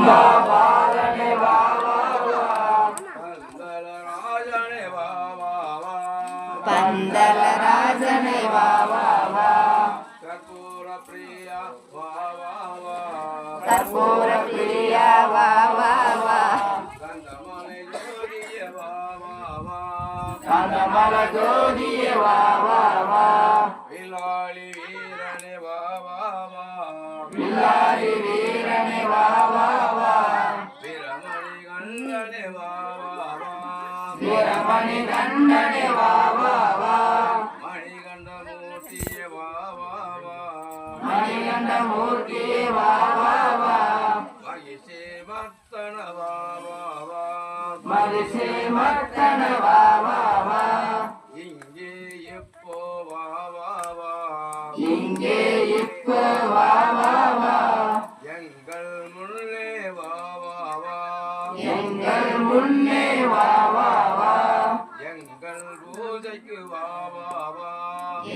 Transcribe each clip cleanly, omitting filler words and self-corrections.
பாலனே வா வா வா பந்தலராஜனே வா வா வா பந்தலராஜனே வா வா வா கற்பூர பிரியா வா வா வா கற்பூர பிரியா வா வா வா கந்தமலை ஜோதியே வா வா வா கந்தமல ஜோதியே வா வா வா வில்லாளி வீரனே வா வா வா வில்லாளி வீரனே வா வா வா வீரமணி கண்டனே வா வா வா வீரமணி கண்டனே வா வா வா மணிகண்ட மூர்த்தியே வா வா வா மணிகண்ட மூர்த்தியே வா வா வா மகிஷே மத்தன வா வா வா மரிசே மர்த்தன வா வா வா இங்கே எப்போ வா வா வா இங்கே இப்ப வா வா வா எங்கள் முன்னே வா வா வா எங்கள் முன்னே வா வா வா எங்கள் பூஜைக்கு வா வா வா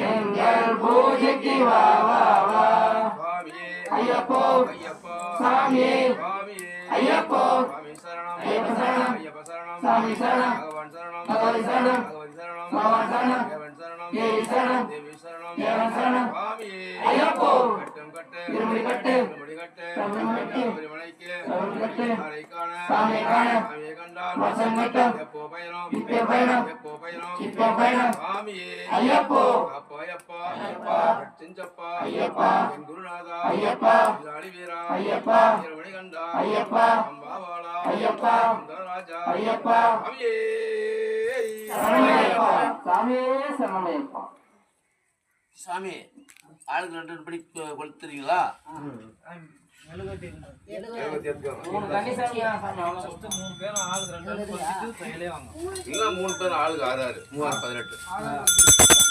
எங்கள் பூஜைக்கு வா வா வா சுவாமியே ஐயப்போ ஐயப்பா சாமியே சுவாமியே ஐயப்போ சுவாமி சரணம் ஐயப்ப சரணம் ஐயப்ப சரணம் சாமி சரணம் பகவான் சரணம் பகவதி சரணம் பகவதி சரணம் பகவான் சரணம் தேவன் சரணம் தேவி சரணம் தேவி சரணம் தேவன் சரணம் சுவாமியே ஐயப்போ கட்டும் கட்டு இருமுடி கட்டு இருமுடி கட்டு இருமுடி கட்டு மலைக்கு இருமுடி கட்டு சாலை காண சாமி காண சாமியை கண்டால் வசம் கட்டும் எப்போ பயணம் இப்போ பயணம் எப்போ பயணம் இப்போ பயணம் சுவாமியே ஐயப்போ அப்பா ஐயப்பா ஐயப்பா செஞ்சப்பா ஐயப்பா என் குருநாதா ஐயப்பா வில்லாளி வீரா ஐயப்பா வீரமணி கண்டா ஐயப்பா அம்பாவாளா ஐயப்பா ராஜா ஐயப்பா சுவாமியே சரணமையப்பா சாமியே சரணமையப்பா சாமி ஆளுக்கு 2 படி கொளுத்துறீங்களா? இல்ல 3 பேர் ஆளுக்கு 6 6 3 18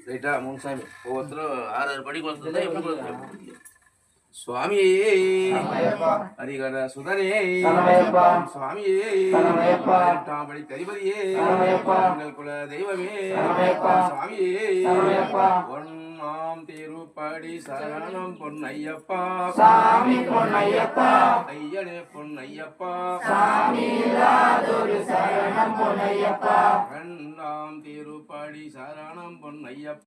ரைட்டா 3 சாமி ஒவ்வொருத்தரும் 6 படி கொளுத்துறதா எப்படி கொளுத்துறீங்க? சுவாமியே ஹரிகர சுதனே சுவாமியே படி கரிபதியே எங்கள் குல தெய்வமே சுவாமியே ஒன்னாம் திருப்படி சரணம் பொன்னையப்பா சாமி பொன்னையப்பா ஐயனே பொன்னையப்பா சாமி இல்லாதொரு சரணம் பொன்னையப்பா இரண்டாம் திருப்படி சரணம் பொன்னையப்பா